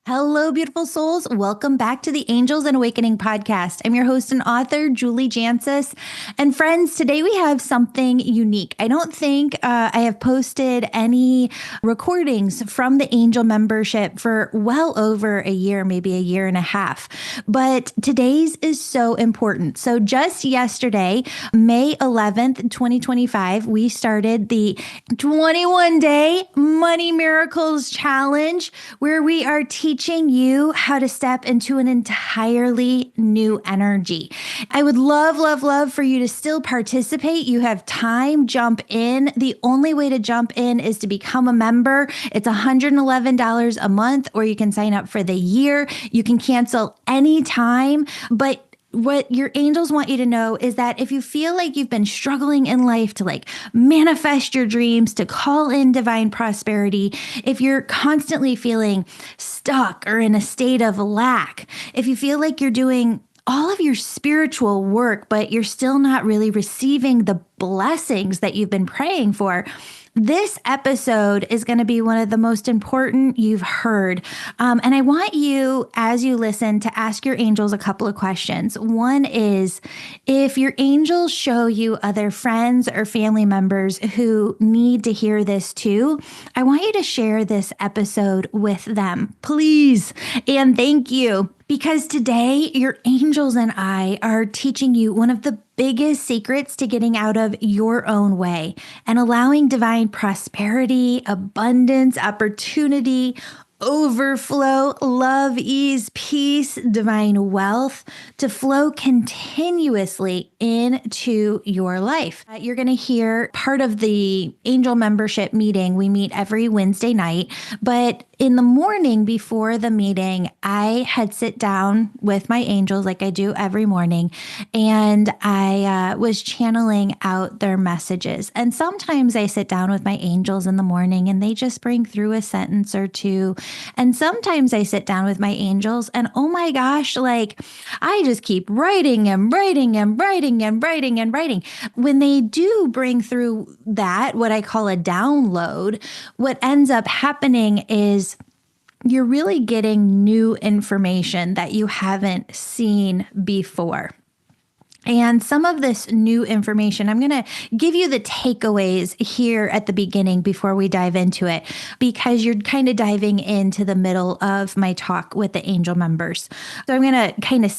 Hello, beautiful souls. Welcome back to the Angels and Awakening podcast. I'm your host and author, Julie Jancius. And friends, today we have something unique. I don't think I have posted any recordings from the Angel membership for well over a year, maybe a year and a half. But today's is so important. So just yesterday, May 11th, 2025, we started the 21-day Money Miracles Challenge, where we are teaching you how to step into an entirely new energy. I would love for you to still participate. You have time, jump in. The only way to jump in is to become a member. It's $111 a month, or you can sign up for the year. You can cancel anytime, but what your angels want you to know is that if you feel like you've been struggling in life to manifest your dreams, to call in divine prosperity, if you're constantly feeling stuck or in a state of lack, if you feel like you're doing all of your spiritual work, but you're still not really receiving the blessings that you've been praying for, this episode is going to be one of the most important you've heard. And I want you, as you listen, to ask your angels a couple of questions. One is, if your angels show you other friends or family members who need to hear this too, I want you to share this episode with them, please. And thank you. Because today, your angels and I are teaching you one of the biggest secrets to getting out of your own way and allowing divine prosperity, abundance, opportunity, overflow, love, ease, peace, divine wealth to flow continuously into your life. You're going to hear part of the angel membership meeting. We meet every Wednesday night, but in the morning before the meeting, I had sit down with my angels like I do every morning, and I was channeling out their messages. And sometimes I sit down with my angels in the morning and they just bring through a sentence or two. And sometimes I sit down with my angels and oh my gosh, I just keep writing and writing and writing and writing and writing. When they do bring through that, what I call a download, what ends up happening is you're really getting new information that you haven't seen before. And some of this new information, I'm going to give you the takeaways here at the beginning before we dive into it, because you're kind of diving into the middle of my talk with the angel members. So I'm going to kind of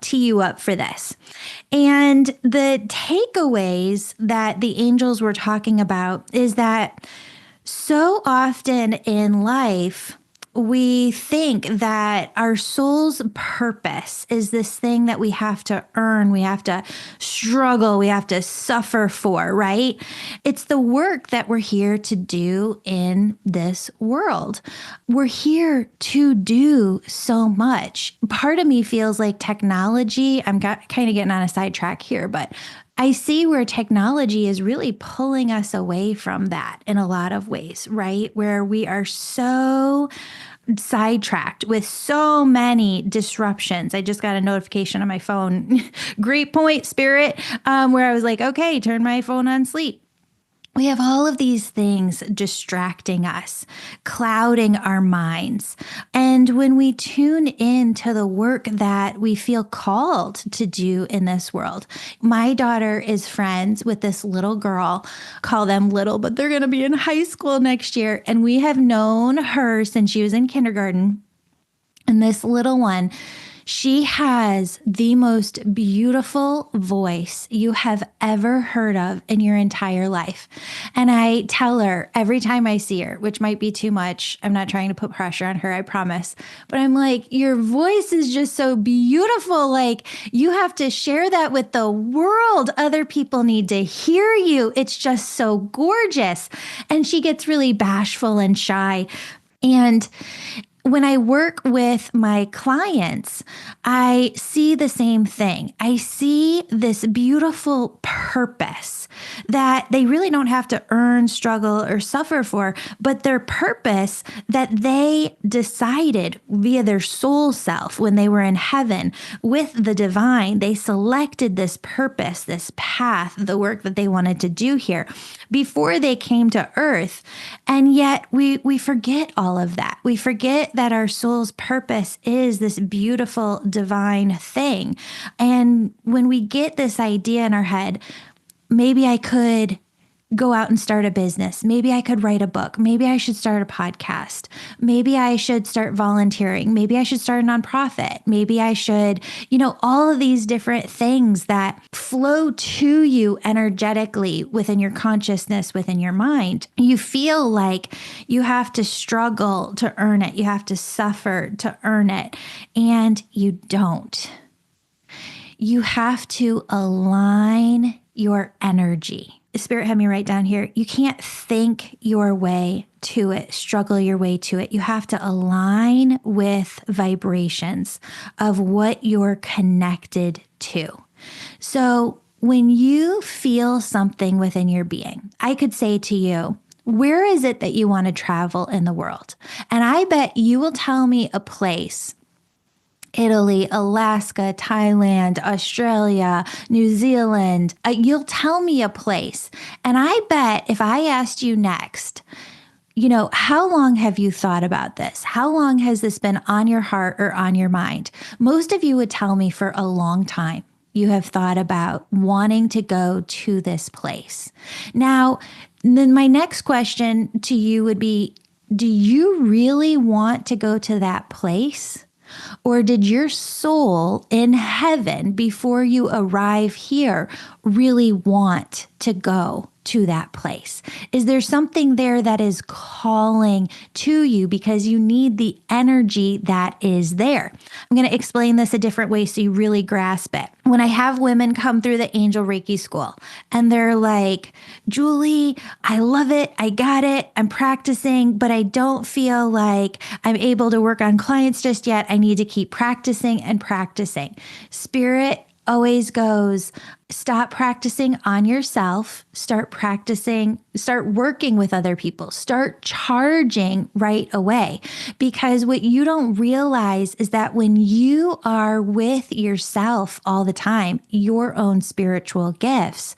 tee you up for this. And the takeaways that the angels were talking about is that so often in life, we think that our soul's purpose is this thing that we have to earn, we have to struggle, we have to suffer for, right? It's the work that we're here to do in this world. We're here to do so much. Part of me feels like technology, kind of getting on a sidetrack here, but I see where technology is really pulling us away from that in a lot of ways, right? Where we are so sidetracked with so many disruptions. I just got a notification on my phone. Great point, Spirit, where I was like, okay, turn my phone on sleep. We have all of these things distracting us, clouding our minds. And when we tune in to the work that we feel called to do in this world, my daughter is friends with this little girl, call them little, but they're going to be in high school next year. And we have known her since she was in kindergarten. And this little one, she has the most beautiful voice you have ever heard of in your entire life. And I tell her every time I see her, which might be too much. I'm not trying to put pressure on her, I promise. But I'm like, your voice is just so beautiful. You have to share that with the world. Other people need to hear you. It's just so gorgeous. And she gets really bashful and shy. And when I work with my clients, I see the same thing. I see this beautiful purpose that they really don't have to earn, struggle, or suffer for, but their purpose that they decided via their soul self when they were in heaven with the divine. They selected this purpose, this path, the work that they wanted to do here before they came to earth. And yet we forget all of that. We forget that our soul's purpose is this beautiful divine thing. And when we get this idea in our head, maybe I could go out and start a business. Maybe I could write a book. Maybe I should start a podcast. Maybe I should start volunteering. Maybe I should start a nonprofit. Maybe I should, all of these different things that flow to you energetically within your consciousness, within your mind. You feel like you have to struggle to earn it. You have to suffer to earn it. And you don't. You have to align your energy. Spirit had me write down here, you can't think your way to it, struggle your way to it. You have to align with vibrations of what you're connected to. So when you feel something within your being, I could say to you, where is it that you want to travel in the world? And I bet you will tell me a place. Italy, Alaska, Thailand, Australia, New Zealand. You'll tell me a place. And I bet if I asked you next, how long have you thought about this? How long has this been on your heart or on your mind? Most of you would tell me for a long time. You have thought about wanting to go to this place. Now, then my next question to you would be, do you really want to go to that place? Or did your soul in heaven, before you arrive here, really want to go to that place? Is there something there that is calling to you because you need the energy that is there? I'm going to explain this a different way so you really grasp it. When I have women come through the Angel Reiki School and they're like, Julie, I love it. I got it. I'm practicing, but I don't feel like I'm able to work on clients just yet. I need to keep practicing and practicing. Spirit always goes, stop practicing on yourself, start working with other people, start charging right away. Because what you don't realize is that when you are with yourself all the time, your own spiritual gifts,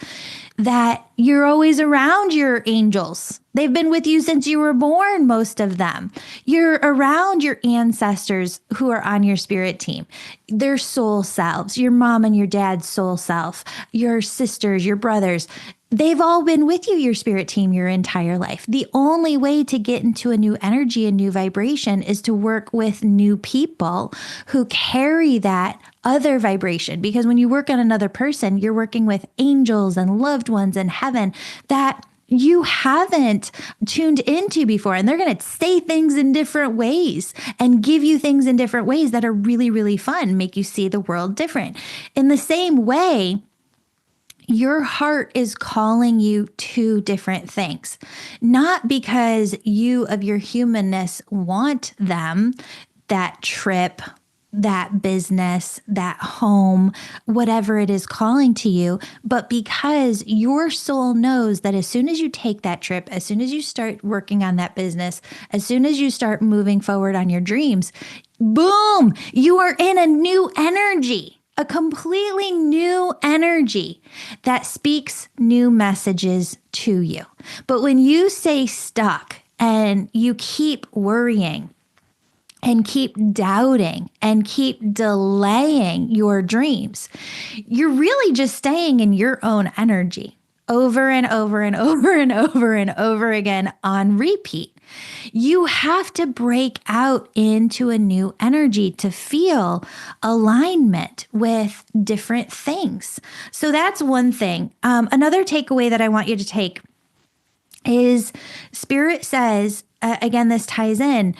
that you're always around your angels. They've been with you since you were born, most of them. You're around your ancestors who are on your spirit team, their soul selves, your mom and your dad's soul self, your sisters, your brothers. They've all been with you, your spirit team, your entire life. The only way to get into a new energy, a new vibration, is to work with new people who carry that other vibration. Because when you work on another person, you're working with angels and loved ones in heaven that you haven't tuned into before. And they're going to say things in different ways and give you things in different ways that are really, really fun, make you see the world different. In the same way, your heart is calling you to different things, not because you of your humanness want them, that trip, that business, that home, whatever it is calling to you, but because your soul knows that as soon as you take that trip, as soon as you start working on that business, as soon as you start moving forward on your dreams, boom, you are in a new energy. A completely new energy that speaks new messages to you. But when you stay stuck and you keep worrying and keep doubting and keep delaying your dreams, you're really just staying in your own energy over and over and over and over and over again on repeat. You have to break out into a new energy to feel alignment with different things. So that's one thing. Another takeaway that I want you to take is Spirit says, again, this ties in,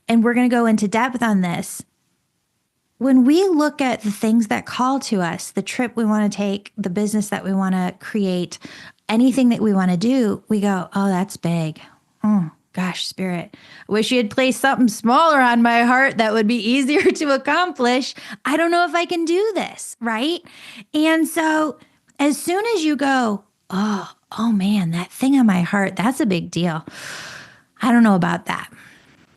and we're going to go into depth on this. When we look at the things that call to us, the trip we want to take, the business that we want to create, anything that we want to do, we go, oh, that's big. Oh, gosh, Spirit, I wish you had placed something smaller on my heart that would be easier to accomplish. I don't know if I can do this, right? And so as soon as you go, oh man, that thing on my heart, that's a big deal. I don't know about that.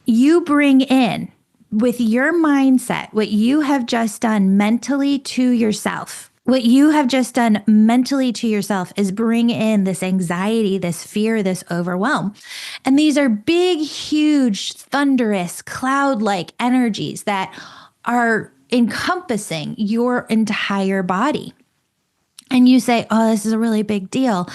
You bring in with your mindset, what you have just done mentally to yourself. What you have just done mentally to yourself is bring in this anxiety, this fear, this overwhelm. And these are big, huge, thunderous, cloud like energies that are encompassing your entire body. And you say, oh, this is a really big deal.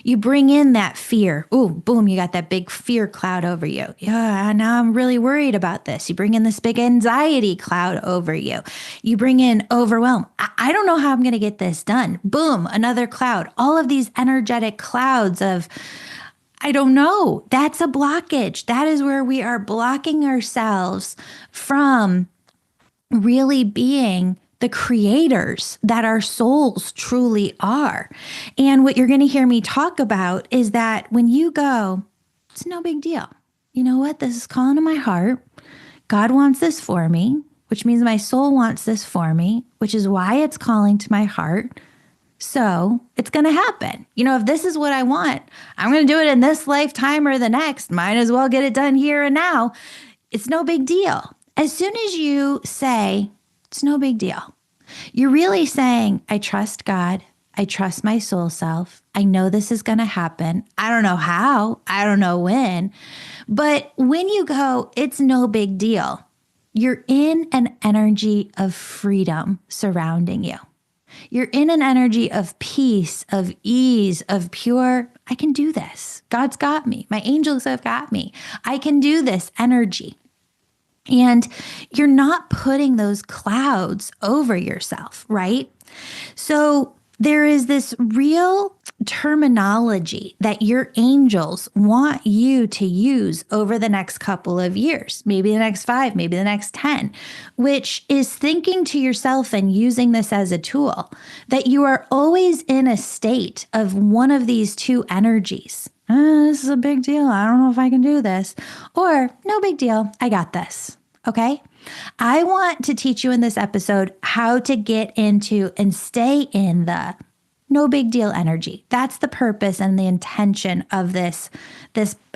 You bring in that fear. Ooh, boom, you got that big fear cloud over you. Yeah, now I'm really worried about this. You bring in this big anxiety cloud over you. You bring in overwhelm. I don't know how I'm going to get this done. Boom, another cloud. All of these energetic clouds of, I don't know. That's a blockage. That is where we are blocking ourselves from really being the creators that our souls truly are. And what you're going to hear me talk about is that when you go, it's no big deal. You know what? This is calling to my heart. God wants this for me, which means my soul wants this for me, which is why it's calling to my heart. So it's going to happen. You know, if this is what I want, I'm going to do it in this lifetime or the next. Might as well get it done here and now. It's no big deal. As soon as you say, it's no big deal, you're really saying, I trust God. I trust my soul self. I know this is going to happen. I don't know how. I don't know when. But when you go, it's no big deal, you're in an energy of freedom surrounding you. You're in an energy of peace, of ease, of pure, I can do this. God's got me. My angels have got me. I can do this energy. And you're not putting those clouds over yourself, right? So there is this real terminology that your angels want you to use over the next couple of years, maybe the next 5, maybe the next 10, which is thinking to yourself and using this as a tool that you are always in a state of one of these two energies. This is a big deal. I don't know if I can do this. Or no big deal. I got this. Okay. I want to teach you in this episode how to get into and stay in the no big deal energy. That's the purpose and the intention of this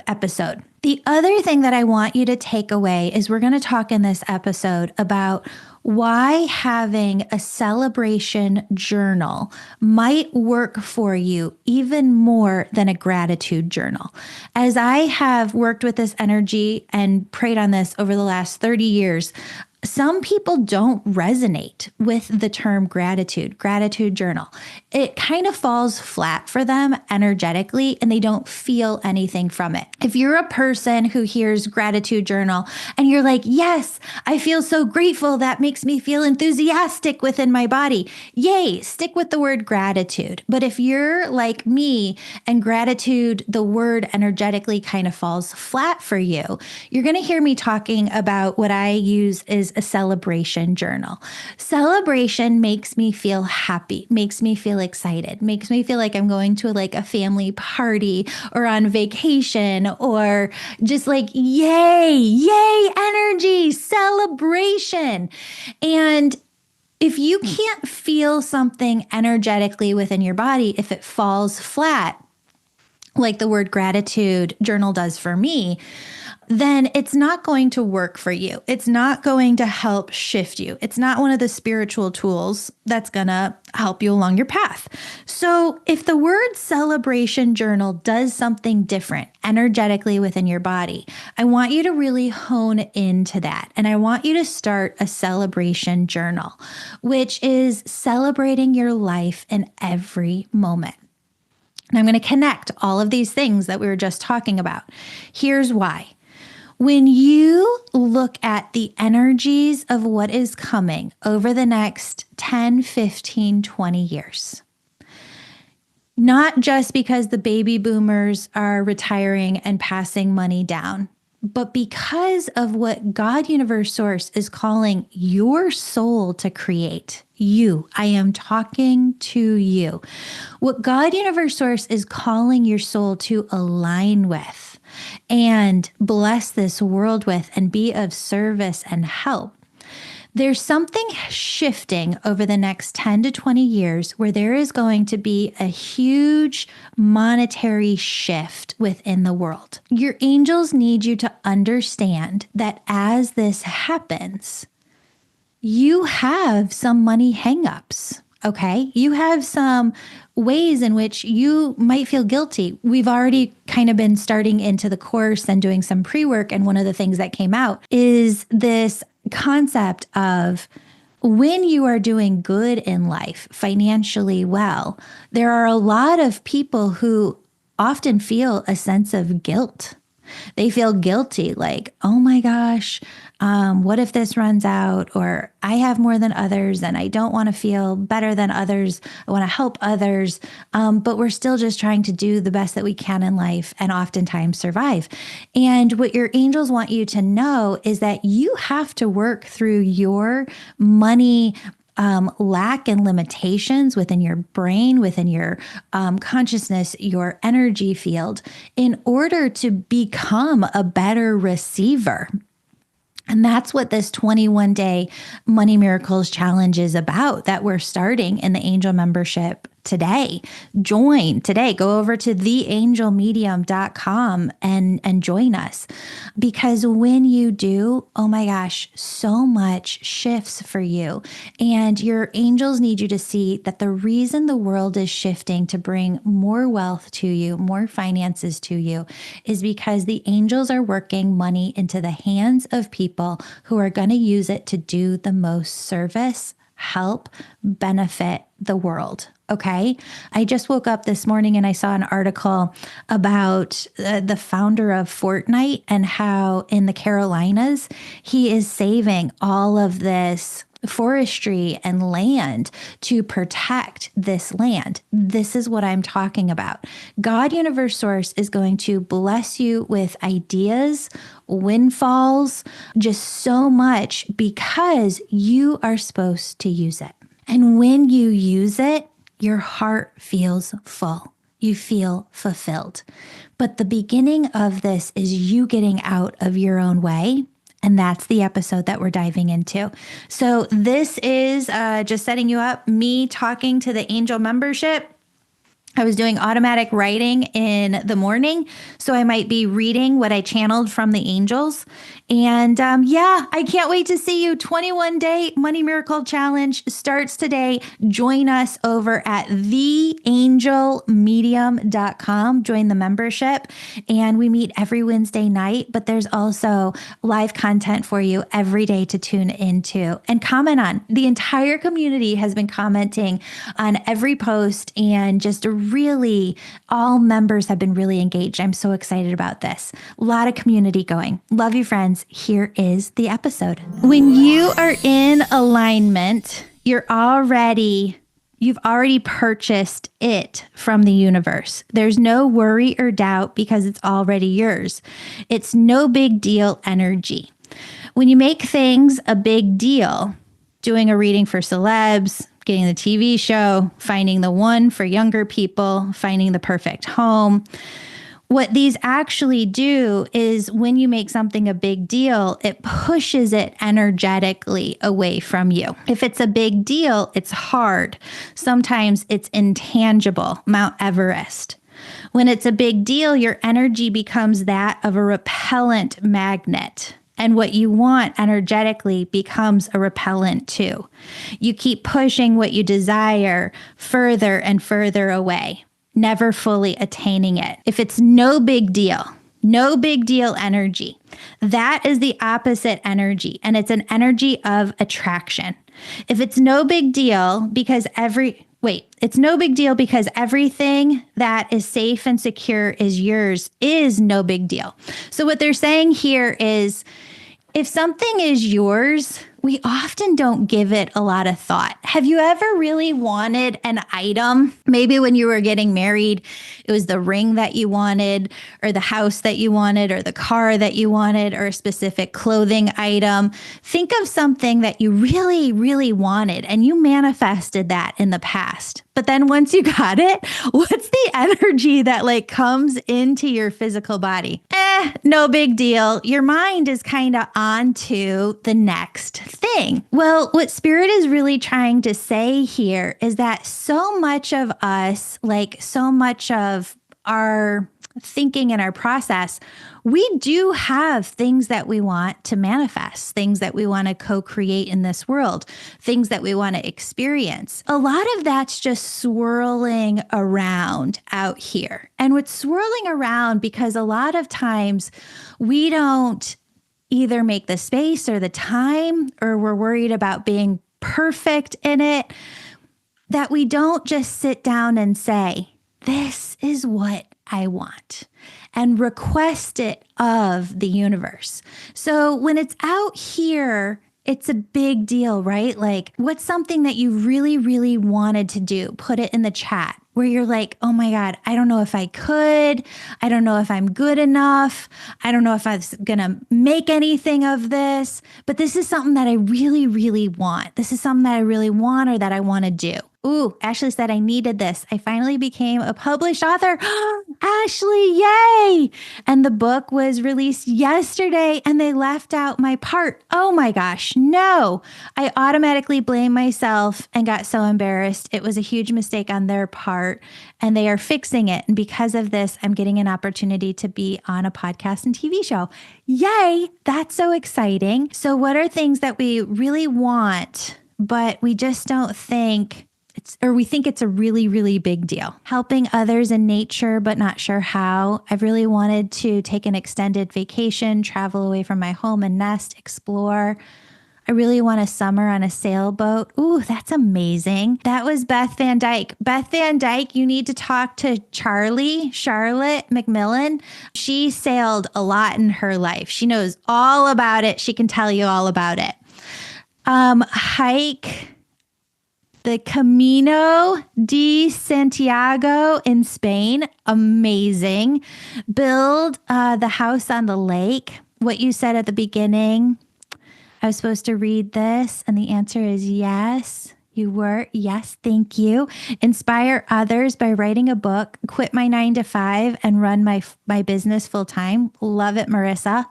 episode. The other thing that I want you to take away is we're going to talk in this episode about why having a celebration journal might work for you even more than a gratitude journal. As I have worked with this energy and prayed on this over the last 30 years, some people don't resonate with the term gratitude journal. It kind of falls flat for them energetically and they don't feel anything from it. If you're a person who hears gratitude journal and you're like, yes, I feel so grateful, that makes me feel enthusiastic within my body. Yay, stick with the word gratitude. But if you're like me and gratitude, the word energetically kind of falls flat for you, you're going to hear me talking about what I use is a celebration journal. Celebration makes me feel happy, makes me feel excited, makes me feel like I'm going to like a family party or on vacation or just like, yay, energy, celebration. And if you can't feel something energetically within your body, if it falls flat, like the word gratitude journal does for me, then it's not going to work for you. It's not going to help shift you. It's not one of the spiritual tools that's going to help you along your path. So if the word celebration journal does something different energetically within your body, I want you to really hone into that. And I want you to start a celebration journal, which is celebrating your life in every moment. And I'm going to connect all of these things that we were just talking about. Here's why. When you look at the energies of what is coming over the next 10, 15, 20 years, not just because the baby boomers are retiring and passing money down, but because of what God Universe Source is calling your soul to create. You, I am talking to you. What God Universe Source is calling your soul to align with and bless this world with and be of service and help. There's something shifting over the next 10 to 20 years where there is going to be a huge monetary shift within the world. Your angels need you to understand that as this happens, you have some money hangups. Okay. You have some ways in which you might feel guilty. We've already kind of been starting into the course and doing some pre-work. And one of the things that came out is this concept of when you are doing good in life, financially well, there are a lot of people who often feel a sense of guilt. They feel guilty, like, oh my gosh, what if this runs out? Or I have more than others and I don't want to feel better than others. I want to help others. But we're still just trying to do the best that we can in life and oftentimes survive. And what your angels want you to know is that you have to work through your money lack and limitations within your brain, within your consciousness, your energy field, in order to become a better receiver. And that's what this 21-day Money Miracles Challenge is about, that we're starting in the Angel membership today. Join today. Go over to theangelmedium.com and join us. Because when you do, oh my gosh, so much shifts for you. And your angels need you to see that the reason the world is shifting to bring more wealth to you, more finances to you, is because the angels are working money into the hands of people who are going to use it to do the most service, help, benefit the world. Okay. I just woke up this morning and I saw an article about the founder of Fortnite and how in the Carolinas, he is saving all of this forestry and land to protect this land. This is what I'm talking about. God, Universe, Source is going to bless you with ideas, windfalls, just so much because you are supposed to use it. And when you use it, your heart feels full. You feel fulfilled. But the beginning of this is you getting out of your own way. And that's the episode that we're diving into. So this is just setting you up, me talking to the Angel membership. I was doing automatic writing in the morning, so I might be reading what I channeled from the angels. And I can't wait to see you. 21-day Money Miracle Challenge starts today. Join us over at theangelmedium.com. Join the membership. And we meet every Wednesday night, but there's also live content for you every day to tune into and comment on. The entire community has been commenting on every post, and just really all members have been really engaged. I'm so excited about this. A lot of community going. Love you, friends. Here is the episode. When you are in alignment, you've already purchased it from the universe. There's no worry or doubt because it's already yours. It's no big deal energy. When you make things a big deal, doing a reading for celebs, getting the TV show, finding the one for younger people, finding the perfect home. What these actually do is when you make something a big deal, it pushes it energetically away from you. If it's a big deal, it's hard. Sometimes it's intangible, Mount Everest. When it's a big deal, your energy becomes that of a repellent magnet. And what you want energetically becomes a repellent too. You keep pushing what you desire further and further away, never fully attaining it. If it's no big deal energy, that is the opposite energy. And it's an energy of attraction. If it's no big deal because it's no big deal because everything that is safe and secure is yours is no big deal. So what they're saying here is, if something is yours, we often don't give it a lot of thought. Have you ever really wanted an item? Maybe when you were getting married, it was the ring that you wanted, or the house that you wanted, or the car that you wanted, or a specific clothing item. Think of something that you really, really wanted, and you manifested that in the past. But then once you got it, what's the energy that comes into your physical body? No big deal. Your mind is kind of on to the next thing. Well, what Spirit is really trying to say here is that so much of us, so much of our thinking and our process, we do have things that we want to manifest, things that we want to co-create in this world, things that we want to experience. A lot of that's just swirling around out here. And what's swirling around because a lot of times we don't either make the space or the time, or we're worried about being perfect in it, that we don't just sit down and say, this is what I want, and request it of the universe. So when it's out here, it's a big deal, right? Like, what's something that you really, really wanted to do? Put it in the chat where you're like, oh my God, I don't know if I could. I don't know if I'm good enough. I don't know if I'm going to make anything of this, but this is something that I really, really want. This is something that I really want or that I want to do. Ooh, Ashley said I needed this. I finally became a published author. Ashley, yay! And the book was released yesterday and they left out my part. Oh my gosh, no. I automatically blamed myself and got so embarrassed. It was a huge mistake on their part and they are fixing it. And because of this, I'm getting an opportunity to be on a podcast and TV show. Yay! That's so exciting. So what are things that we really want, but we just don't think we think it's a really, really big deal? Helping others in nature, but not sure how. I've really wanted to take an extended vacation, travel away from my home and nest, explore. I really want a summer on a sailboat. Ooh, that's amazing. That was Beth Van Dyke. Beth Van Dyke, you need to talk to Charlotte McMillan. She sailed a lot in her life. She knows all about it. She can tell you all about it. Hike the Camino de Santiago in Spain. Amazing. Build the house on the lake. What you said at the beginning, I was supposed to read this, and the answer is yes. You were. Yes, thank you. Inspire others by writing a book, quit my 9-to-5 and run my business full time. Love it, Marissa.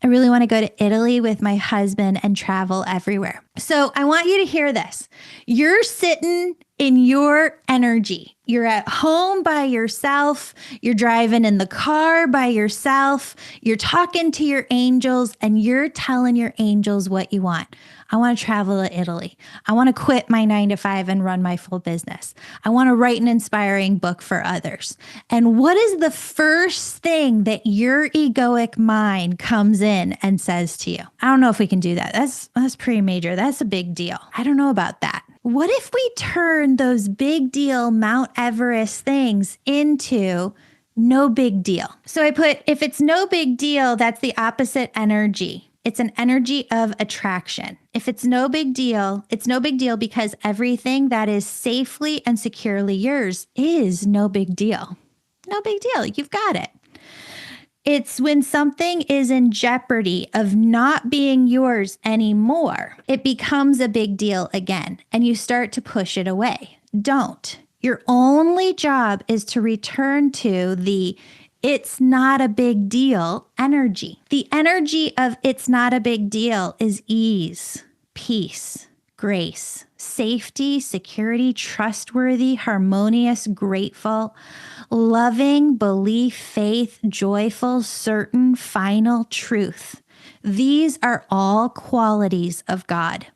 I really want to go to Italy with my husband and travel everywhere. So I want you to hear this. You're sitting in your energy. You're at home by yourself. You're driving in the car by yourself. You're talking to your angels and you're telling your angels what you want. I want to travel to Italy. I want to quit my 9-to-5 and run my full business. I want to write an inspiring book for others. And what is the first thing that your egoic mind comes in and says to you? I don't know if we can do that. That's pretty major. That's a big deal. I don't know about that. What if we turn those big deal Mount Everest things into no big deal? So I put, if it's no big deal, that's the opposite energy. It's an energy of attraction. If it's no big deal, it's no big deal because everything that is safely and securely yours is no big deal. No big deal. You've got it. It's when something is in jeopardy of not being yours anymore, it becomes a big deal again, and you start to push it away. Don't. Your only job is to return to the it's not a big deal energy. The energy of it's not a big deal is ease, peace, grace, safety, security, trustworthy, harmonious, grateful, loving, belief, faith, joyful, certain, final, truth. These are all qualities of God.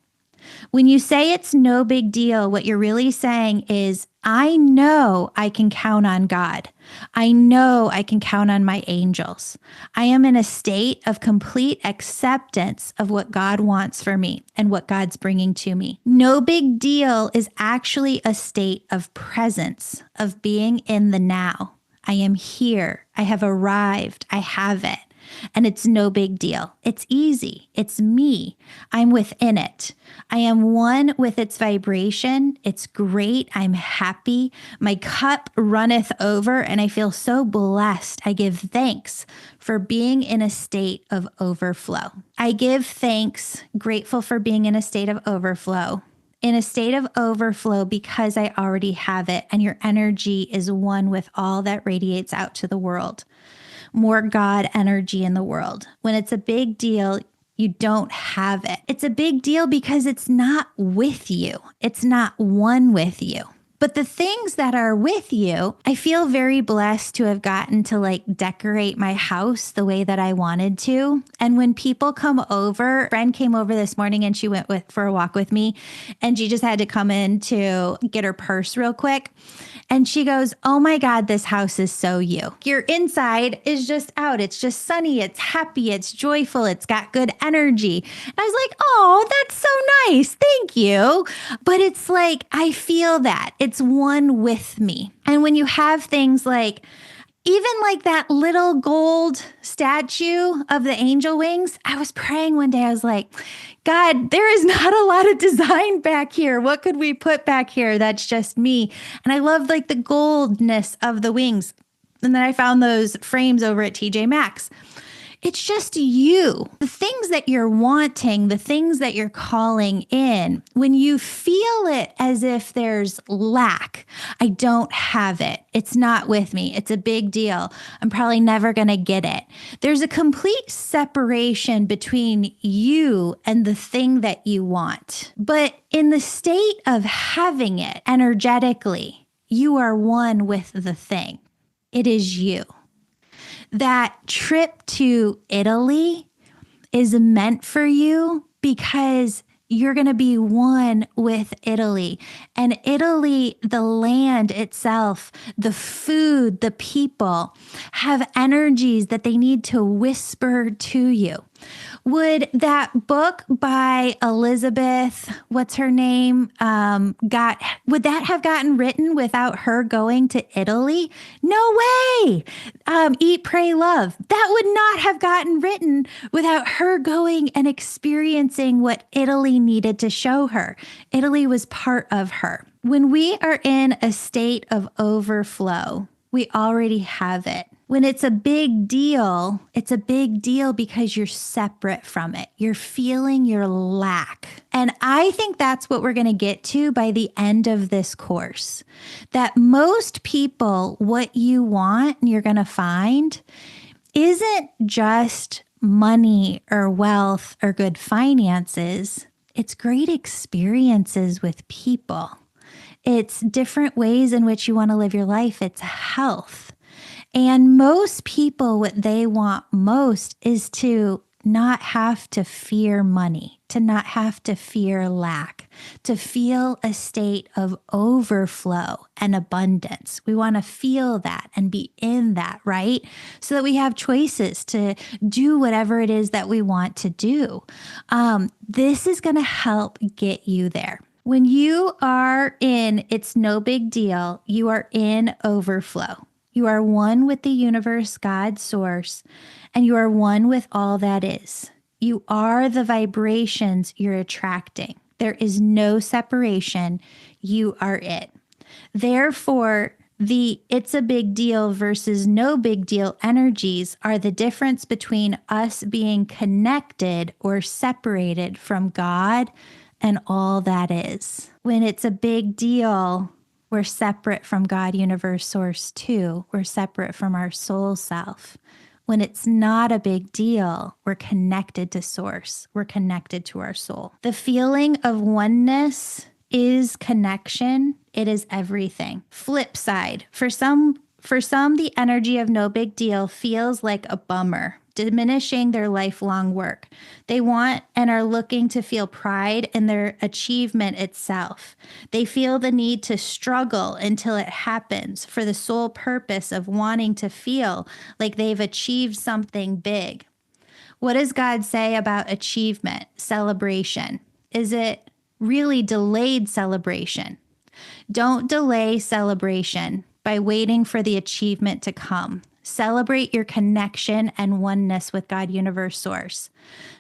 When you say it's no big deal, what you're really saying is, I know I can count on God. I know I can count on my angels. I am in a state of complete acceptance of what God wants for me and what God's bringing to me. No big deal is actually a state of presence, of being in the now. I am here. I have arrived. I have it. And it's no big deal. It's easy. It's me. I'm within it. I am one with its vibration. It's great. I'm happy. My cup runneth over and I feel so blessed. I give thanks for being in a state of overflow. I give thanks, grateful for being in a state of overflow. In a state of overflow because I already have it and your energy is one with all that radiates out to the world. More God energy in the world. When it's a big deal, you don't have it. It's a big deal because it's not with you. It's not one with you. But the things that are with you, I feel very blessed to have gotten to like decorate my house the way that I wanted to. And when people come over, a friend came over this morning and she went for a walk with me, and she just had to come in to get her purse real quick. And she goes, "Oh my God, this house is so you. Your inside is just out. It's just sunny. It's happy. It's joyful. It's got good energy." And I was like, "Oh, that's so nice. Thank you." But it's like, I feel that it's one with me. And when you have things like, even like that little gold statue of the angel wings, I was praying one day, I was like, "God, there is not a lot of design back here. What could we put back here that's just me?" And I love like the goldness of the wings. And then I found those frames over at TJ Maxx. It's just you. The things that you're wanting, the things that you're calling in, when you feel it as if there's lack, I don't have it. It's not with me. It's a big deal. I'm probably never going to get it. There's a complete separation between you and the thing that you want. But in the state of having it energetically, you are one with the thing. It is you. That trip to Italy is meant for you because you're going to be one with Italy. And Italy, the land itself, the food, the people have energies that they need to whisper to you. Would that book by Elizabeth, what's her name, would that have gotten written without her going to Italy? No way. Eat, Pray, Love. That would not have gotten written without her going and experiencing what Italy needed to show her. Italy was part of her. When we are in a state of overflow, we already have it. When it's a big deal because you're separate from it. You're feeling your lack. And I think that's what we're going to get to by the end of this course. That most people, what you want and you're going to find isn't just money or wealth or good finances. It's great experiences with people. It's different ways in which you want to live your life. It's health. And most people, what they want most is to not have to fear money, to not have to fear lack, to feel a state of overflow and abundance. We want to feel that and be in that, right? So that we have choices to do whatever it is that we want to do. This is going to help get you there. When you are in It's No Big Deal, you are in overflow. You are one with the universe, God, source, and you are one with all that is. You are the vibrations you're attracting. There is no separation. You are it. Therefore, the it's a big deal versus no big deal energies are the difference between us being connected or separated from God and all that is. When it's a big deal, we're separate from God, universe, source too. We're separate from our soul self. When it's not a big deal, we're connected to source. We're connected to our soul. The feeling of oneness is connection. It is everything. Flip side. For some, the energy of no big deal feels like a bummer, diminishing their lifelong work. They want and are looking to feel pride in their achievement itself. They feel the need to struggle until it happens for the sole purpose of wanting to feel like they've achieved something big. What does God say about achievement, celebration? Is it really delayed celebration? Don't delay celebration by waiting for the achievement to come. Celebrate your connection and oneness with God, universe, source.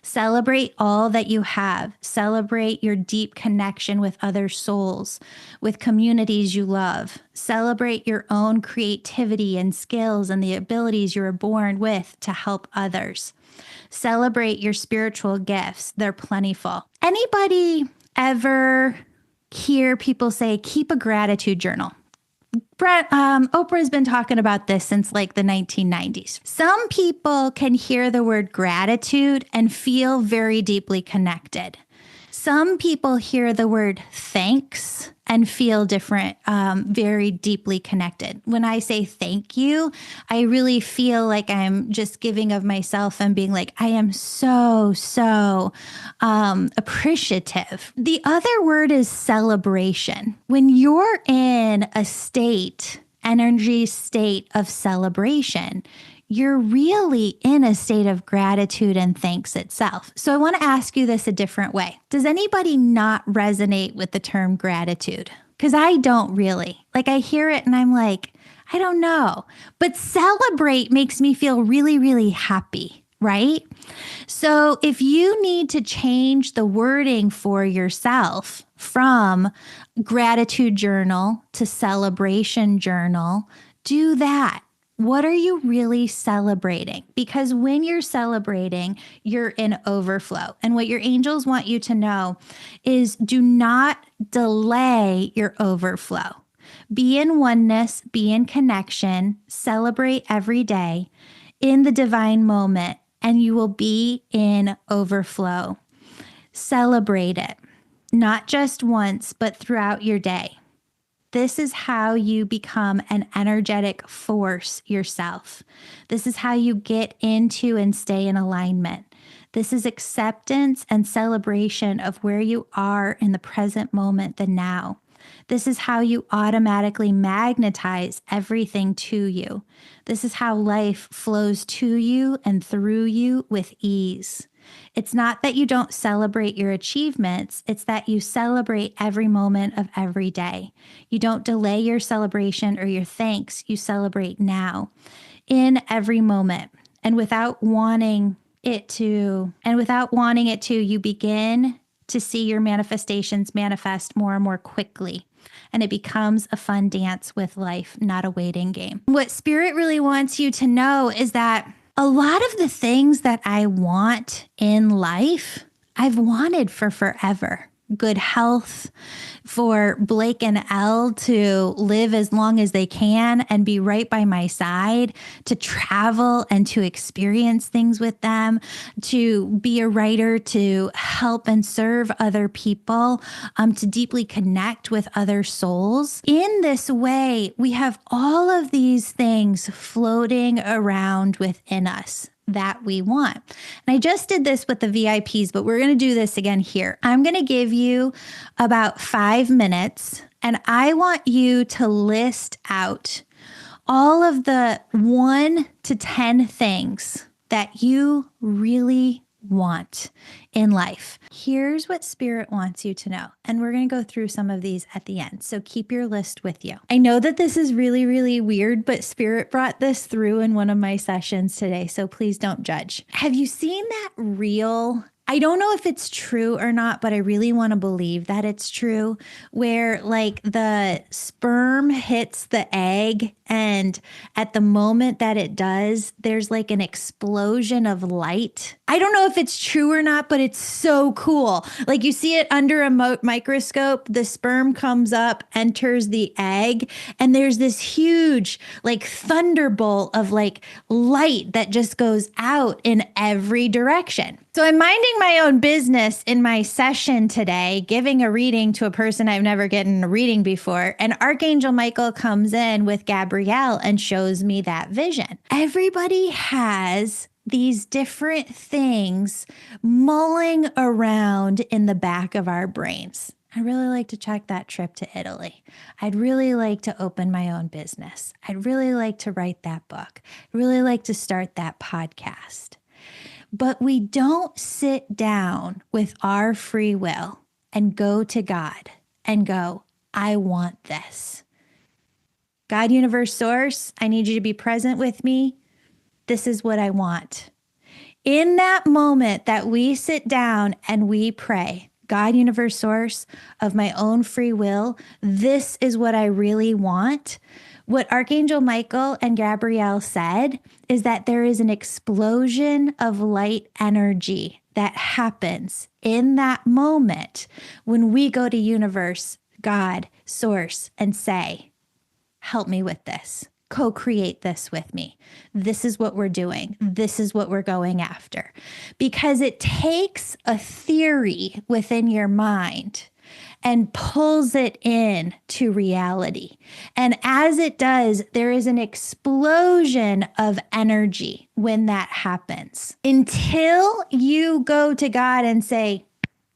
Celebrate all that you have. Celebrate your deep connection with other souls, with communities you love. Celebrate your own creativity and skills and the abilities you were born with to help others. Celebrate your spiritual gifts. They're plentiful. Anybody ever hear people say, keep a gratitude journal? Oprah's been talking about this since like the 1990s. Some people can hear the word gratitude and feel very deeply connected. Some people hear the word thanks and feel different, very deeply connected. When I say thank you, I really feel like I'm just giving of myself and being like, I am so appreciative. The other word is celebration. When you're in a energy state of celebration, you're really in a state of gratitude and thanks itself. So I want to ask you this a different way. Does anybody not resonate with the term gratitude? Because I don't really. Like, I hear it and I'm like, I don't know. But celebrate makes me feel really, really happy, right? So if you need to change the wording for yourself from gratitude journal to celebration journal, do that. What are you really celebrating? Because when you're celebrating, you're in overflow. And what your angels want you to know is do not delay your overflow. Be in oneness, be in connection, celebrate every day in the divine moment, and you will be in overflow. Celebrate it, not just once, but throughout your day. This is how you become an energetic force yourself. This is how you get into and stay in alignment. This is acceptance and celebration of where you are in the present moment, the now. This is how you automatically magnetize everything to you. This is how life flows to you and through you with ease. It's not that you don't celebrate your achievements. It's that you celebrate every moment of every day. You don't delay your celebration or your thanks. You celebrate now in every moment. And without wanting it to, you begin to see your manifestations manifest more and more quickly. And it becomes a fun dance with life, not a waiting game. What Spirit really wants you to know is that a lot of the things that I want in life, I've wanted for forever. Good health, for Blake and Elle to live as long as they can and be right by my side, to travel and to experience things with them, to be a writer, to help and serve other people, to deeply connect with other souls. In this way, we have all of these things floating around within us that we want. And I just did this with the VIPs, but we're going to do this again here. I'm going to give you about 5 minutes, and I want you to list out all of the 1 to 10 things that you really want in life. Here's what Spirit wants you to know. And we're going to go through some of these at the end. So keep your list with you. I know that this is really, really weird, but Spirit brought this through in one of my sessions today. So please don't judge. Have you seen that reel? I don't know if it's true or not, but I really want to believe that it's true, where like the sperm hits the egg, and at the moment that it does, there's like an explosion of light. I don't know if it's true or not, but it's so cool. Like you see it under a microscope, the sperm comes up, enters the egg, and there's this huge like thunderbolt of like light that just goes out in every direction. So I'm minding my own business in my session today, giving a reading to a person I've never gotten a reading before. And Archangel Michael comes in with Gabrielle and shows me that vision. Everybody has these different things mulling around in the back of our brains. I'd really like to check that trip to Italy. I'd really like to open my own business. I'd really like to write that book. I'd really like to start that podcast. But we don't sit down with our free will and go to God and go, I want this. God, universe, source, I need you to be present with me. This is what I want. In that moment that we sit down and we pray, God, universe, source of my own free will, this is what I really want. What Archangel Michael and Gabrielle said is that there is an explosion of light energy that happens in that moment when we go to universe, God, source, and say, help me with this. co-create this with me. This is what we're doing. This is what we're going after. Because it takes a theory within your mind and pulls it in to reality. And as it does, there is an explosion of energy when that happens. Until you go to God and say,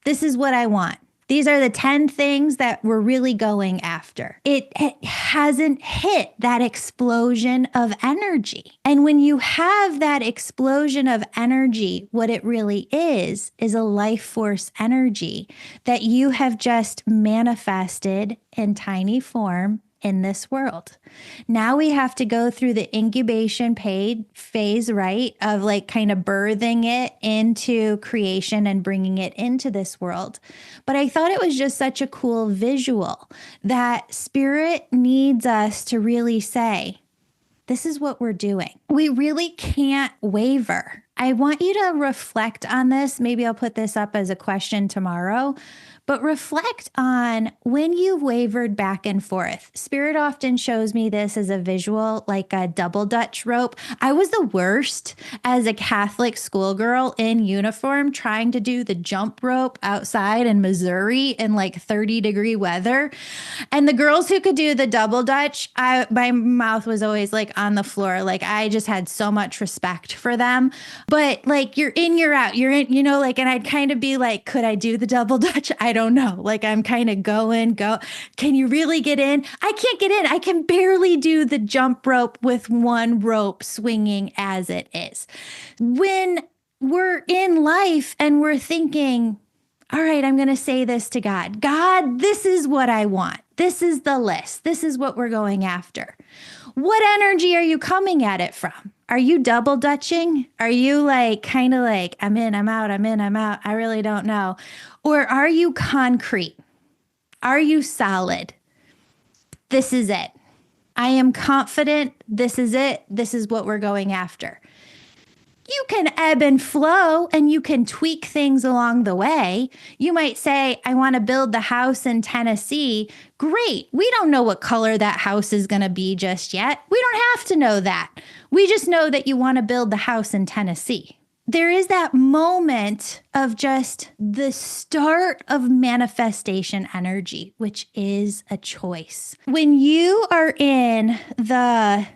this is what I want. These are the 10 things that we're really going after. It hasn't hit that explosion of energy. And when you have that explosion of energy, what it really is a life force energy that you have just manifested in tiny form in this world. Now we have to go through the incubation phase, right? Of like kind of birthing it into creation and bringing it into this world. But I thought it was just such a cool visual that spirit needs us to really say, this is what we're doing. We really can't waver. I want you to reflect on this. Maybe I'll put this up as a question tomorrow, but reflect on when you've wavered back and forth. Spirit often shows me this as a visual, like a double Dutch rope. I was the worst as a Catholic schoolgirl in uniform trying to do the jump rope outside in Missouri in like 30-degree weather. And the girls who could do the double Dutch, my mouth was always like on the floor. Like I just had so much respect for them. But like you're in, you're out, you're in, like, and I'd kind of be like, could I do the double Dutch? I don't know. Like I'm kind of go. Can you really get in? I can't get in. I can barely do the jump rope with one rope swinging as it is. When we're in life and we're thinking, all right, I'm going to say this to God. God, this is what I want. This is the list. This is what we're going after. What energy are you coming at it from? Are you double dutching? Are you like kind of like, I'm in, I'm out, I'm in, I'm out. I really don't know. Or are you concrete? Are you solid? This is it. I am confident. This is it. This is what we're going after. You can ebb and flow and you can tweak things along the way. You might say, I want to build the house in Tennessee. Great. We don't know what color that house is going to be just yet. We don't have to know that. We just know that you want to build the house in Tennessee. There is that moment of just the start of manifestation energy, which is a choice. When you are in the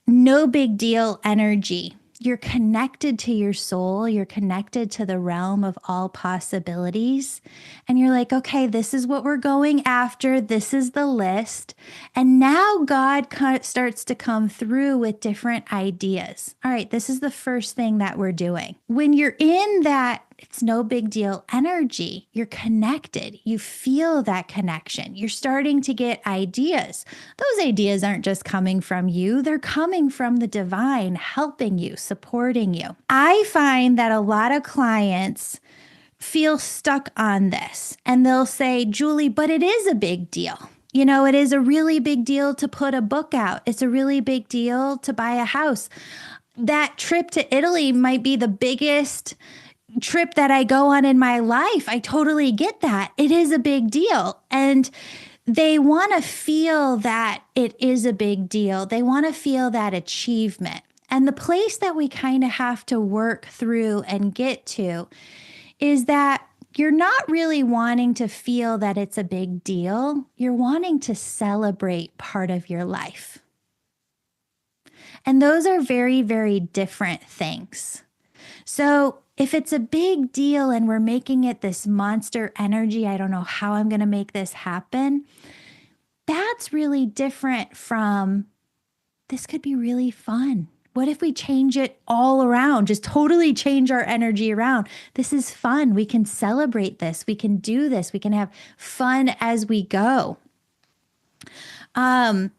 no big deal energy, you're connected to your soul. You're connected to the realm of all possibilities. And you're like, okay, this is what we're going after. This is the list. And now God starts to come through with different ideas. All right, this is the first thing that we're doing. When you're in that it's no big deal energy, you're connected. You feel that connection. You're starting to get ideas. Those ideas aren't just coming from you. They're coming from the divine, helping you, supporting you. I find that a lot of clients feel stuck on this and they'll say, Julie, but it is a big deal. It is a really big deal to put a book out. It's a really big deal to buy a house. That trip to Italy might be the biggest trip that I go on in my life. I totally get that. It is a big deal. And they want to feel that it is a big deal. They want to feel that achievement. And the place that we kind of have to work through and get to is that you're not really wanting to feel that it's a big deal. You're wanting to celebrate part of your life. And those are very, very different things. So if it's a big deal and we're making it this monster energy, I don't know how I'm going to make this happen. That's really different from this could be really fun. What if we change it all around? Just totally change our energy around. This is fun. We can celebrate this. We can do this. We can have fun as we go. I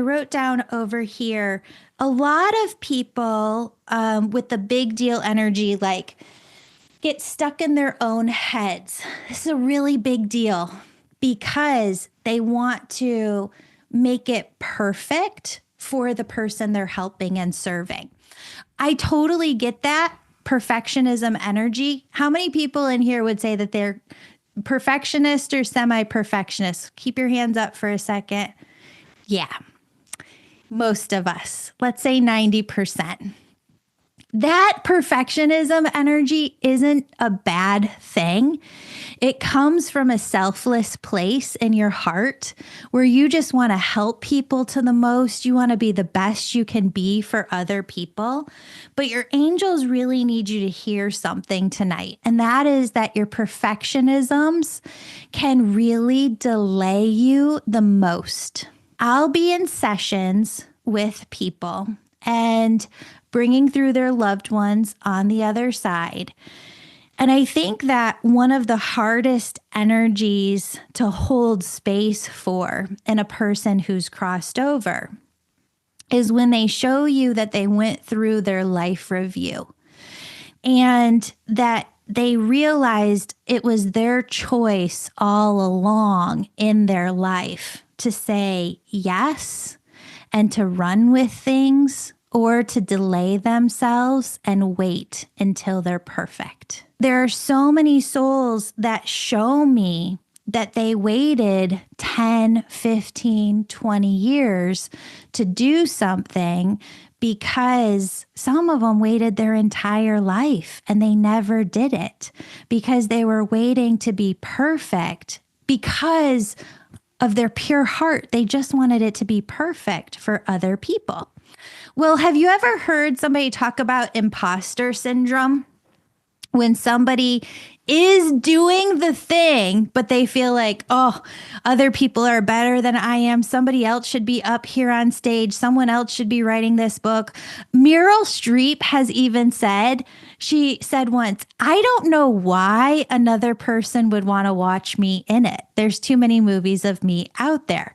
wrote down over here, a lot of people with the big deal energy, like get stuck in their own heads. This is a really big deal because they want to make it perfect for the person they're helping and serving. I totally get that perfectionism energy. How many people in here would say that they're perfectionist or semi-perfectionist? Keep your hands up for a second. Yeah. most of us, let's say 90%. That perfectionism energy isn't a bad thing. It comes from a selfless place in your heart where you just want to help people to the most. You want to be the best you can be for other people. But your angels really need you to hear something tonight. And that is that your perfectionisms can really delay you the most. I'll be in sessions with people and bringing through their loved ones on the other side. And I think that one of the hardest energies to hold space for in a person who's crossed over is when they show you that they went through their life review and that they realized it was their choice all along in their life to say yes and to run with things or to delay themselves and wait until they're perfect. There are so many souls that show me that they waited 10, 15, 20 years to do something because some of them waited their entire life and they never did it because they were waiting to be perfect because of their pure heart. They just wanted it to be perfect for other people. Well, have you ever heard somebody talk about imposter syndrome? When somebody is doing the thing, but they feel like, oh, other people are better than I am. Somebody else should be up here on stage. Someone else should be writing this book. Meryl Streep has even said, she said once, I don't know why another person would want to watch me in it. There's too many movies of me out there.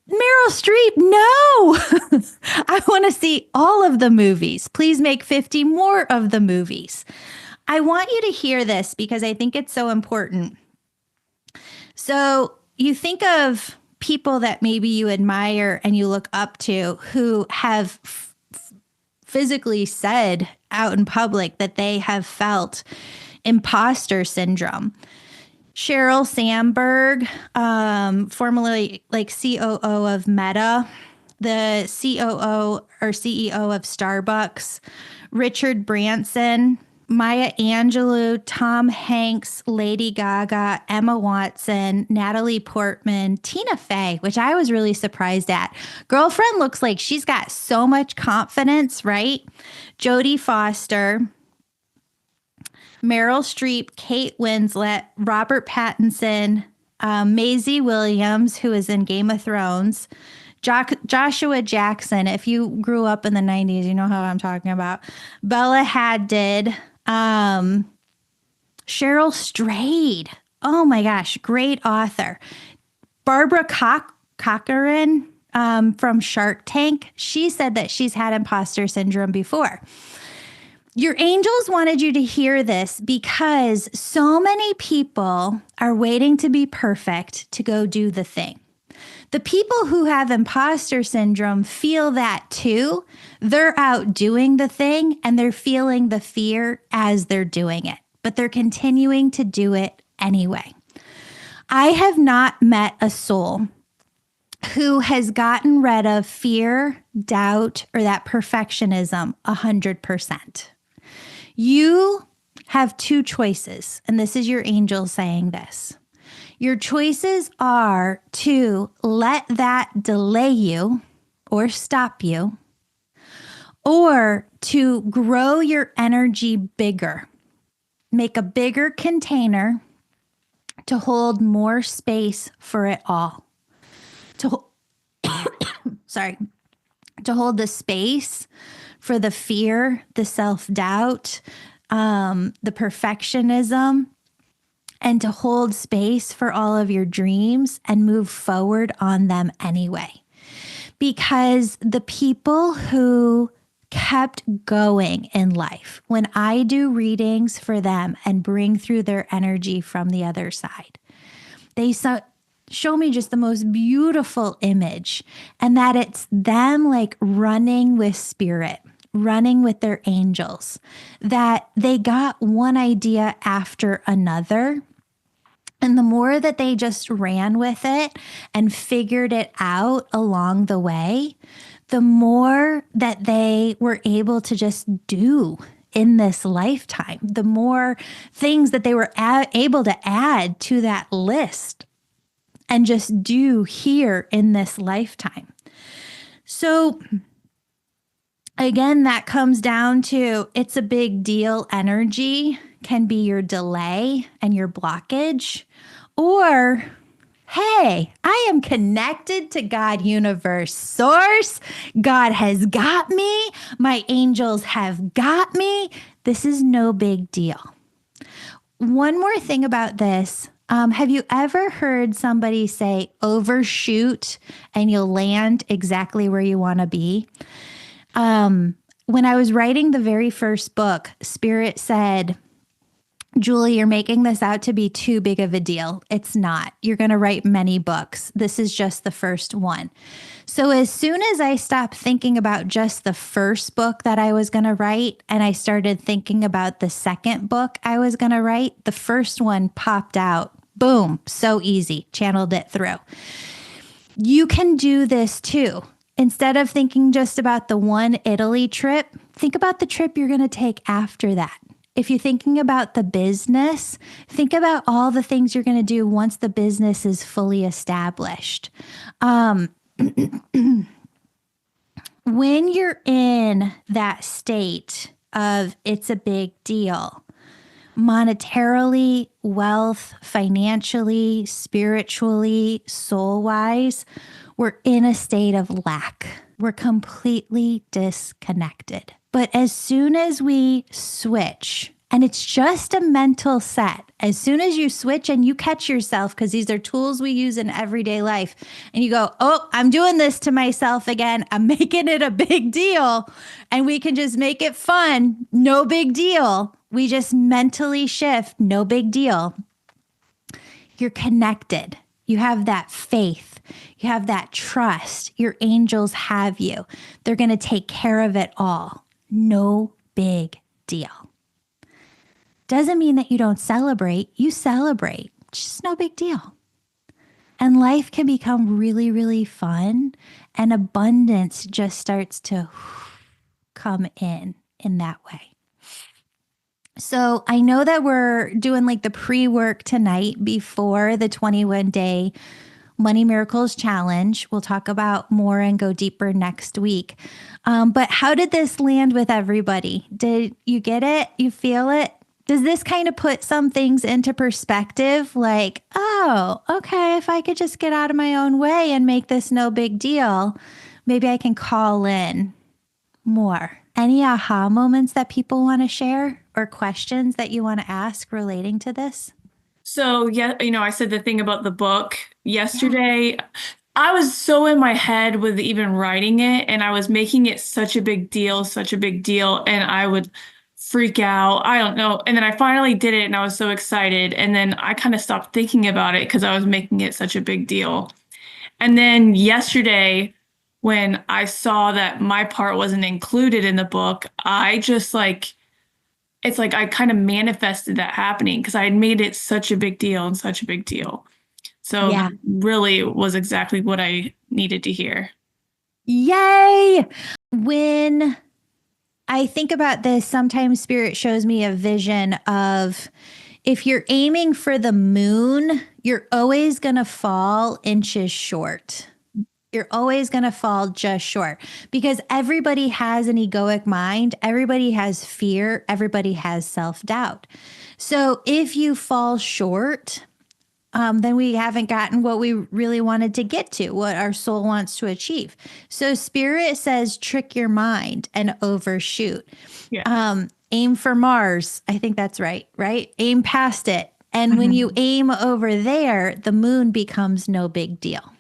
Meryl Streep, no, I want to see all of the movies. Please make 50 more of the movies. I want you to hear this because I think it's so important. So you think of people that maybe you admire and you look up to who have physically said out in public that they have felt imposter syndrome. Sheryl Sandberg, formerly like COO of Meta, the COO or CEO of Starbucks, Richard Branson, Maya Angelou, Tom Hanks, Lady Gaga, Emma Watson, Natalie Portman, Tina Fey, which I was really surprised at. Girlfriend looks like she's got so much confidence, right? Jodie Foster, Meryl Streep, Kate Winslet, Robert Pattinson, Maisie Williams, who is in Game of Thrones, Joshua Jackson. If you grew up in the 90s, you know how I'm talking about. Bella Hadid, Cheryl Strayed. Oh my gosh, great author. Barbara Corcoran from Shark Tank. She said that she's had imposter syndrome before. Your angels wanted you to hear this because so many people are waiting to be perfect to go do the thing. The people who have imposter syndrome feel that too. They're out doing the thing and they're feeling the fear as they're doing it, but they're continuing to do it anyway. I have not met a soul who has gotten rid of fear, doubt, or that perfectionism 100%. You have two choices, and this is your angel saying this. Your choices are to let that delay you or stop you, or to grow your energy bigger, make a bigger container to hold more space for it all. To hold the space for the fear, the self-doubt, the perfectionism, and to hold space for all of your dreams and move forward on them anyway. Because the people who kept going in life, when I do readings for them and bring through their energy from the other side, they show me just the most beautiful image, and that it's them like running with spirit, running with their angels, that they got one idea after another. And the more that they just ran with it and figured it out along the way, the more that they were able to just do in this lifetime, the more things that they were able to add to that list and just do here in this lifetime. So again, that comes down to it's a big deal energy can be your delay and your blockage, or hey, I am connected to God, universe, source. God has got me. My angels have got me. This is no big deal. One more thing about this. Have you ever heard somebody say overshoot and you'll land exactly where you want to be? When I was writing the very first book, Spirit said, Julie, you're making this out to be too big of a deal. It's not. You're going to write many books. This is just the first one. So as soon as I stopped thinking about just the first book that I was going to write, and I started thinking about the second book I was going to write, the first one popped out. Boom. So easy. Channeled it through. You can do this too. Instead of thinking just about the one Italy trip, think about the trip you're going to take after that. If you're thinking about the business, think about all the things you're going to do once the business is fully established. When you're in that state of it's a big deal, monetarily, wealth, financially, spiritually, soul-wise, we're in a state of lack. We're completely disconnected. But as soon as we switch, and it's just a mental set, as soon as you switch and you catch yourself, because these are tools we use in everyday life, and you go, oh, I'm doing this to myself again. I'm making it a big deal. And we can just make it fun. No big deal. We just mentally shift. No big deal. You're connected. You have that faith. You have that trust. Your angels have you. They're going to take care of it all. No big deal. Doesn't mean that you don't celebrate. You celebrate. It's just no big deal. And life can become really, really fun. And abundance just starts to come in that way. So I know that we're doing like the pre-work tonight before the 21-day Money Miracles Challenge. We'll talk about more and go deeper next week. But how did this land with everybody? Did you get it? You feel it? Does this kind of put some things into perspective? Like, oh, okay, if I could just get out of my own way and make this no big deal, maybe I can call in more. Any aha moments that people want to share or questions that you want to ask relating to this? So, yeah, I said the thing about the book yesterday. Yeah. I was so in my head with even writing it, and I was making it such a big deal, and I would freak out. I don't know. And then I finally did it, and I was so excited. And then I kind of stopped thinking about it because I was making it such a big deal. And then yesterday, when I saw that my part wasn't included in the book, I just it's like I kind of manifested that happening because I had made it such a big deal and such a big deal. So yeah, really was exactly what I needed to hear. Yay! When I think about this, sometimes Spirit shows me a vision of if you're aiming for the moon, you're always going to fall inches short. You're always going to fall just short because everybody has an egoic mind. Everybody has fear. Everybody has self-doubt. So if you fall short, then we haven't gotten what we really wanted to get to, what our soul wants to achieve. So Spirit says, trick your mind and overshoot. Yeah. Aim for Mars. I think that's right? Aim past it. And when you aim over there, the moon becomes no big deal.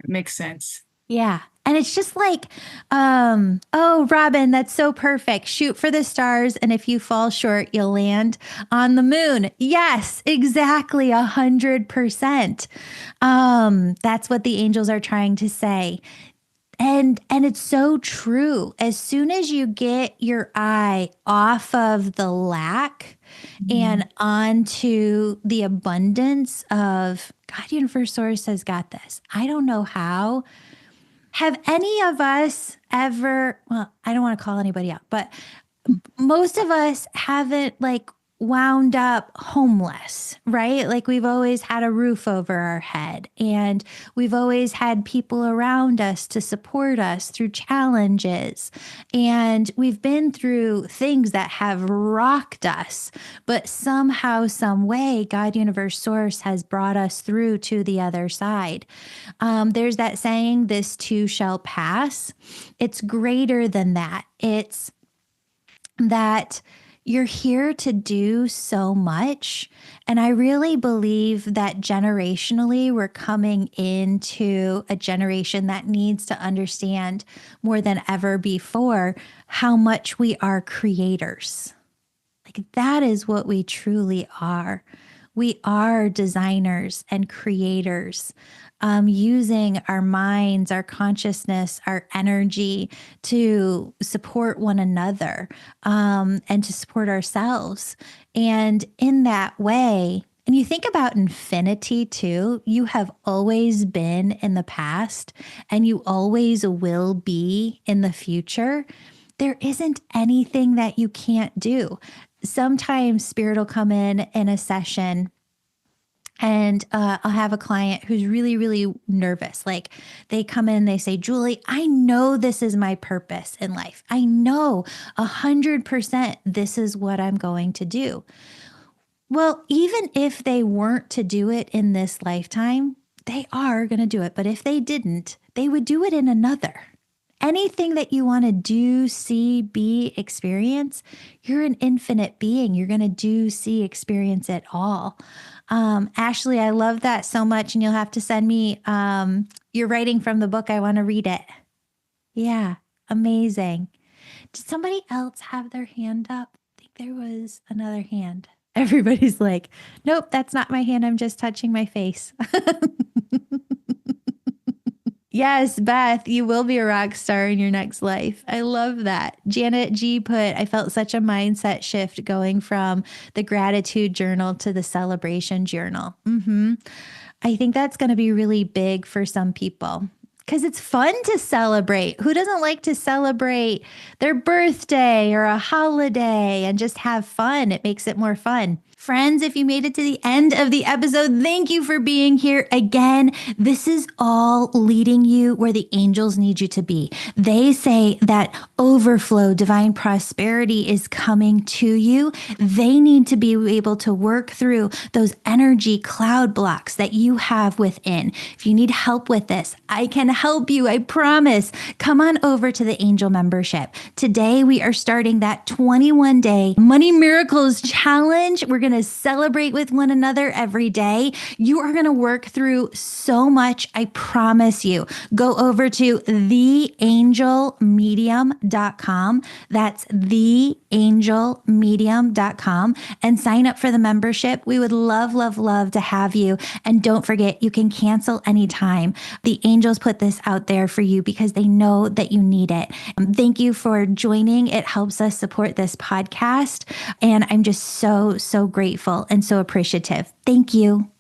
It makes sense. Yeah. And it's just like, oh, Robin, that's so perfect. Shoot for the stars. And if you fall short, you'll land on the moon. Yes, exactly. 100%. That's what the angels are trying to say. And it's so true. As soon as you get your eye off of the lack and onto the abundance of God, Universe, Source has got this. I don't know how Have any of us ever, well, I don't want to call anybody out, but most of us haven't like wound up homeless, right? Like we've always had a roof over our head and we've always had people around us to support us through challenges. And we've been through things that have rocked us, but somehow, some way, God, universe, source has brought us through to the other side. There's that saying, this too shall pass. It's greater than that. It's that you're here to do so much. And I really believe that generationally, we're coming into a generation that needs to understand more than ever before how much we are creators. Like that is what we truly are. We are designers and creators, using our minds, our consciousness, our energy to support one another, and to support ourselves. And in that way, and you think about infinity too, you have always been in the past and you always will be in the future. There isn't anything that you can't do. Sometimes spirit will come in a session and I'll have a client who's really, really nervous. Like they come in, they say, Julie, I know this is my purpose in life. I know 100% this is what I'm going to do. Well, even if they weren't to do it in this lifetime, they are going to do it. But if they didn't, they would do it in another. Anything that you want to do, see, be, experience, you're an infinite being. You're going to do, see, experience it all. Ashley, I love that so much. And you'll have to send me your writing from the book. I want to read it. Yeah, amazing. Did somebody else have their hand up? I think there was another hand. Everybody's like, nope, that's not my hand. I'm just touching my face. Yes, Beth, you will be a rock star in your next life. I love that. Janet G put, I felt such a mindset shift going from the gratitude journal to the celebration journal. I think that's going to be really big for some people because it's fun to celebrate. Who doesn't like to celebrate their birthday or a holiday and just have fun? It makes it more fun. Friends, if you made it to the end of the episode, thank you for being here again. This is all leading you where the angels need you to be. They say that overflow, divine prosperity is coming to you. They need to be able to work through those energy cloud blocks that you have within. If you need help with this, I can help you. I promise. Come on over to the Angel membership. Today, we are starting that 21-day Money Miracles Challenge. We're going to celebrate with one another every day. You are going to work through so much. I promise you. Go over to theangelmedium.com. That's theangelmedium.com and sign up for the membership. We would love, love, love to have you. And don't forget, you can cancel anytime. The angels put this out there for you because they know that you need it. Thank you for joining. It helps us support this podcast. And I'm just so, so grateful and so appreciative. Thank you.